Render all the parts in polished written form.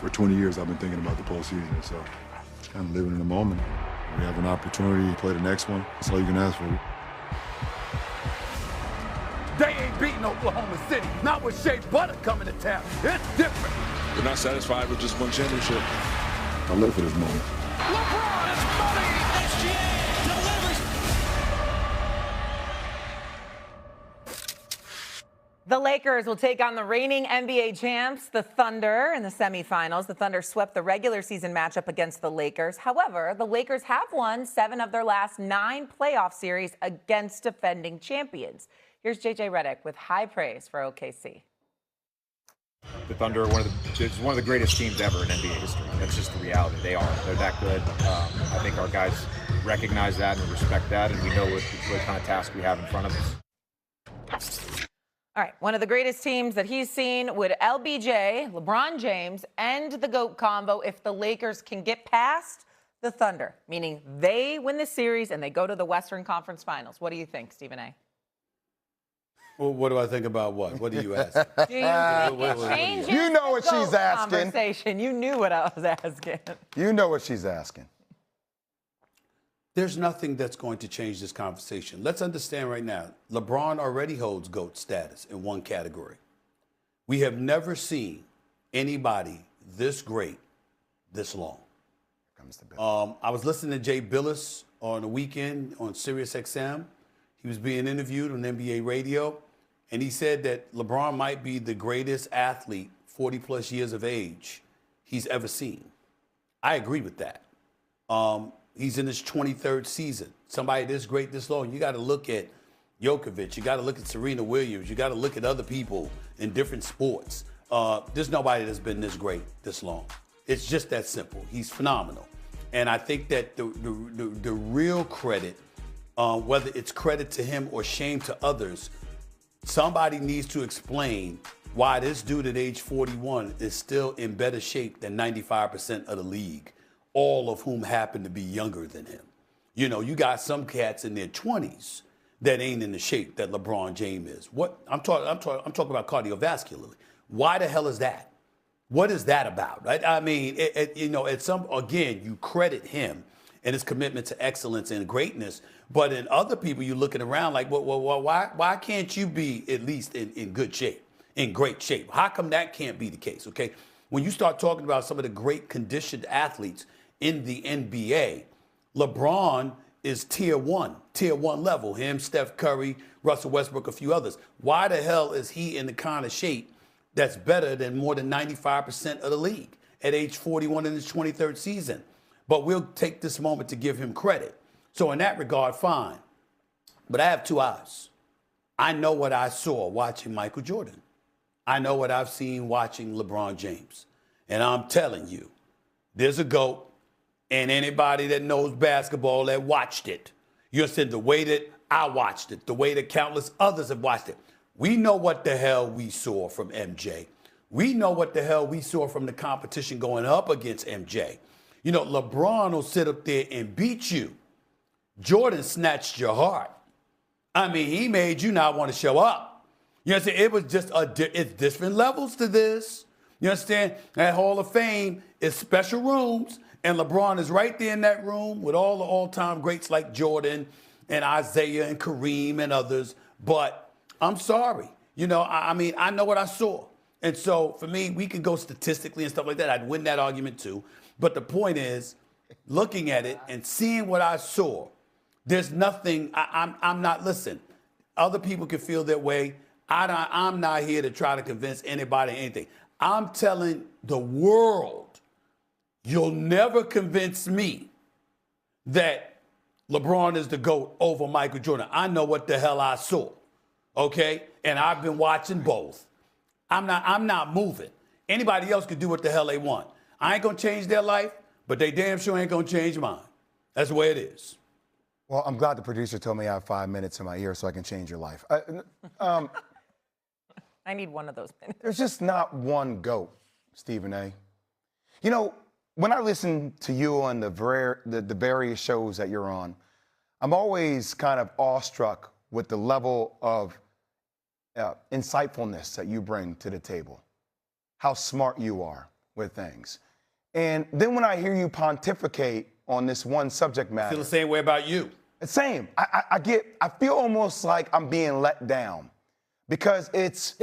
For 20 years, I've been thinking about the postseason, so kind of living in the moment. We have an opportunity to play the next one. That's all you can ask for. They ain't beating Oklahoma City, not with Shea Butter coming to town. It's different. We're not satisfied with just one championship. I live for this moment. LeBron is money. SGA delivers. The Lakers will take on the reigning NBA champs, the Thunder, in the semifinals. The Thunder swept the regular season matchup against the Lakers. However, the Lakers have won 7 of their last 9 playoff series against defending champions. Here's J.J. Redick with high praise for OKC. The Thunder are one of the greatest teams ever in NBA history. That's just the reality. They're that good. I think our guys recognize that and respect that, and we know what kind of task we have in front of us. All right, one of the greatest teams that he's seen would LBJ, LeBron James, end the GOAT combo if the Lakers can get past the Thunder, meaning they win the series and they go to the Western Conference Finals. What do you think, Stephen A.? Well, what do I think about what? What do you ask? You know what she's asking. Conversation. You knew what I was asking. You know what she's asking. There's nothing that's going to change this conversation. Let's understand right now, LeBron already holds GOAT status in one category. We have never seen anybody this great this long. I was listening to Jay Billis on the weekend on Sirius XM. He was being interviewed on NBA radio, and he said that LeBron might be the greatest athlete, 40-plus years of age, he's ever seen. I agree with that. He's in his 23rd season. Somebody this great, this long, you got to look at Djokovic. You got to look at Serena Williams. You got to look at other people in different sports. There's nobody that's been this great this long. It's just that simple. He's phenomenal. And I think that the real credit, whether it's credit to him or shame to others, somebody needs to explain why this dude at age 41 is still in better shape than 95% of the league, all of whom happen to be younger than him. You know, you got some cats in their 20s that ain't in the shape that LeBron James is. What I'm talking about cardiovascularly. Why the hell is that? What is that about? Right? I mean, again, you credit him and his commitment to excellence and greatness. But in other people, you're looking around like, well, why can't you be at least in good shape, in great shape? How come that can't be the case, okay? When you start talking about some of the great conditioned athletes in the NBA, LeBron is tier one level. Him, Steph Curry, Russell Westbrook, a few others. Why the hell is he in the kind of shape that's better than more than 95% of the league at age 41 in his 23rd season? But we'll take this moment to give him credit. So in that regard, fine. But I have 2 eyes. I know what I saw watching Michael Jordan. I know what I've seen watching LeBron James. And I'm telling you, there's a GOAT, and anybody that knows basketball that watched it, you understand the way that I watched it, the way that countless others have watched it. We know what the hell we saw from MJ. We know what the hell we saw from the competition going up against MJ. You know, LeBron will sit up there and beat you. Jordan snatched your heart. I mean, he made you not want to show up. You understand? It was just it's different levels to this. You understand? That Hall of Fame is special rooms, and LeBron is right there in that room with all the all-time greats like Jordan and Isaiah and Kareem and others. But I'm sorry. You know, I mean, I know what I saw. And so for me, we could go statistically and stuff like that. I'd win that argument too. But the point is, looking at it and seeing what I saw, there's nothing, I'm not, listen, other people can feel that way. I'm not here to try to convince anybody anything. I'm telling the world, you'll never convince me that LeBron is the GOAT over Michael Jordan. I know what the hell I saw, okay? And I've been watching both. I'm not moving. Anybody else can do what the hell they want. I ain't gonna change their life, but they damn sure ain't gonna change mine. That's the way it is. Well, I'm glad the producer told me I have 5 minutes in my ear so I can change your life. I need one of those minutes. There's just not one GOAT, Stephen A. You know, when I listen to you on the various shows that you're on, I'm always kind of awestruck with the level of insightfulness that you bring to the table, how smart you are with things. And then when I hear you pontificate on this one subject matter. I feel the same way about you. Same. I feel almost like I'm being let down because it's,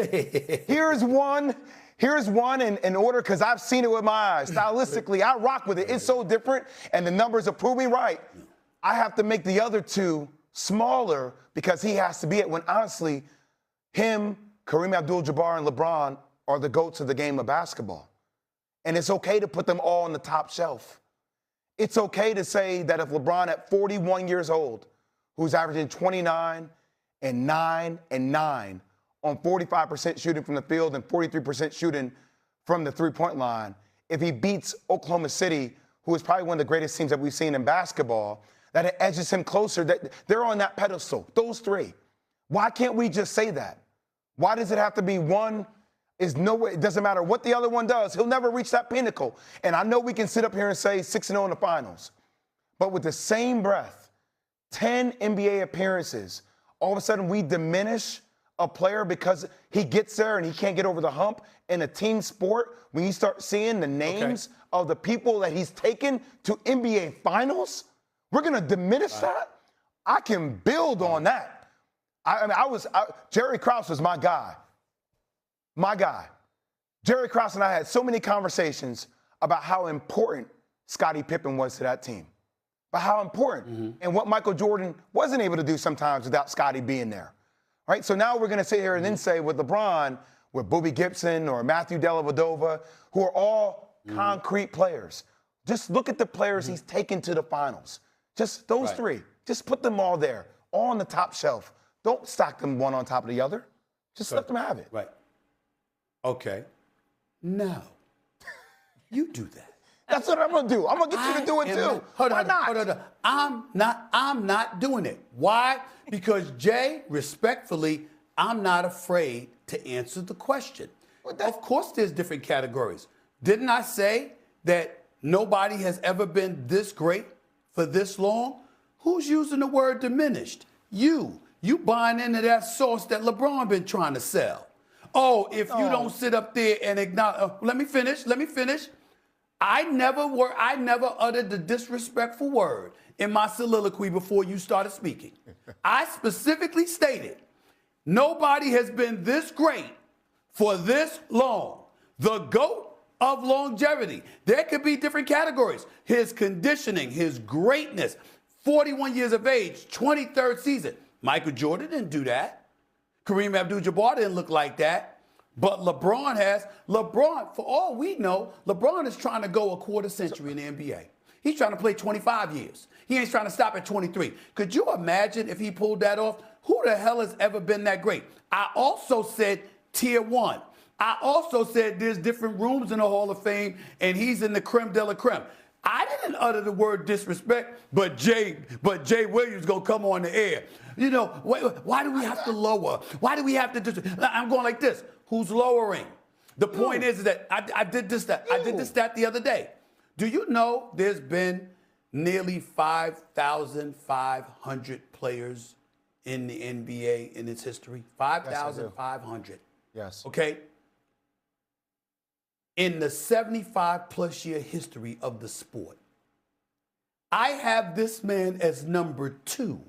here's one in order, because I've seen it with my eyes. Stylistically, I rock with it. It's so different, and the numbers are proving right. I have to make the other two smaller because he has to be it, when honestly, him, Kareem Abdul-Jabbar, and LeBron are the GOATs of the game of basketball. And it's okay to put them all on the top shelf. It's okay to say that if LeBron at 41 years old, who's averaging 29 and 9 and 9 on 45% shooting from the field and 43% shooting from the three-point line, if he beats Oklahoma City, who is probably one of the greatest teams that we've seen in basketball, that it edges him closer, that they're on that pedestal, those three. Why can't we just say that? Why does it have to be one? It doesn't matter what the other one does. He'll never reach that pinnacle. And I know we can sit up here and say 6-0 in the finals. But with the same breath, 10 NBA appearances, all of a sudden we diminish a player because he gets there and he can't get over the hump in a team sport. When you start seeing the names of the people that he's taken to NBA finals, we're going to diminish that? I can build on that. Jerry Krause was my guy. My guy. Jerry Krause and I had so many conversations about how important Scottie Pippen was to that team, about how important and what Michael Jordan wasn't able to do sometimes without Scottie being there. Right? So now we're going to sit here and then say with LeBron, with Bobby Gibson or Matthew Dellavedova, who are all concrete players. Just look at the players he's taken to the finals. Just those three. Just put them all there, all on the top shelf. Don't stack them one on top of the other. Just let them have it. Right. Okay. No. You do that. That's what I'm going to do. I'm going to get you to do it too. Hold on. I'm not doing it. Why? Because, Jay, respectfully, I'm not afraid to answer the question. Of course there's different categories. Didn't I say that nobody has ever been this great for this long? Who's using the word diminished? You buying into that sauce that LeBron been trying to sell. Oh, if you don't sit up there and acknowledge, let me finish. I never uttered the disrespectful word in my soliloquy before you started speaking. I specifically stated, nobody has been this great for this long. The GOAT of longevity. There could be different categories. His conditioning, his greatness, 41 years of age, 23rd season. Michael Jordan didn't do that. Kareem Abdul-Jabbar didn't look like that. But LeBron has. LeBron, for all we know, LeBron is trying to go a quarter century in the NBA. He's trying to play 25 years. He ain't trying to stop at 23. Could you imagine if he pulled that off? Who the hell has ever been that great? I also said tier one. I also said there's different rooms in the Hall of Fame, and he's in the creme de la creme. I didn't utter the word disrespect, but Jay Williams gonna come on the air. You know, why do we have to lower? Why do we have to? I'm going like this. Who's lowering? The point is that I did this stat the other day. Do you know there's been nearly 5,500 players in the NBA in its history? 5,500. Yes. Okay. In the 75-plus year history of the sport, I have this man as number 2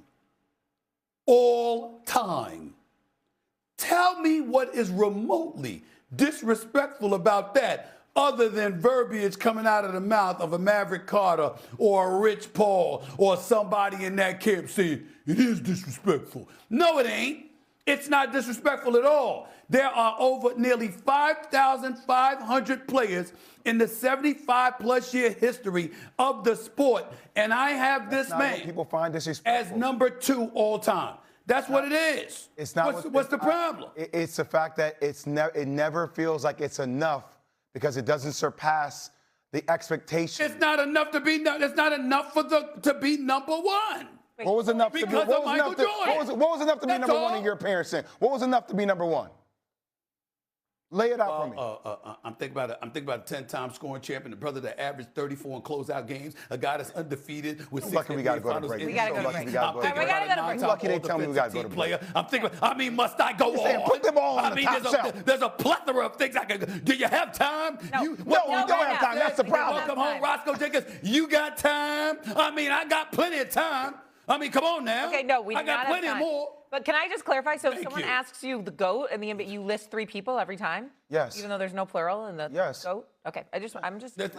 all time. Tell me what is remotely disrespectful about that other than verbiage coming out of the mouth of a Maverick Carter or a Rich Paul or somebody in that camp saying, it is disrespectful. No, it ain't. It's not disrespectful at all. There are over nearly 5,500 players in the 75-plus year history of the sport, and I have this man people find disrespectful as number 2 all time. That's what it is. It's not. What's the problem? It's the fact that it never feels like it's enough because it doesn't surpass the expectation. It's not enough to be. It's not enough to be number 1. What was enough to be? Because of Michael Jordan. What was enough to be number 1 in your appearance? What was enough to be number 1? Lay it out for me. I'm thinking about a 10-time scoring champion, the brother that averaged 34 in closeout games, a guy that's undefeated with 6 lucky we gotta NBA go to finals break. MVPs. We gotta go to break. We gotta go to I'm thinking break. about We gotta a go to break. nine-time Lucky they tell me we gotta all-defensive go to team break. player. I'm thinking, I mean, must I go saying on? put them all on I the mean, top shelf. there's a plethora of things I can. Do you have time? No. No, we don't have time. That's the problem. Come home, Roscoe Jenkins. You got time? I mean, I got plenty of time. I mean, come on now. Okay, no, we do I got not have plenty time. more. But can I just clarify? So if Thank someone you. asks you the GOAT in the NBA, you list 3 people every time? Yes. Even though there's no plural in the Yes. GOAT? Okay, I'm just. That's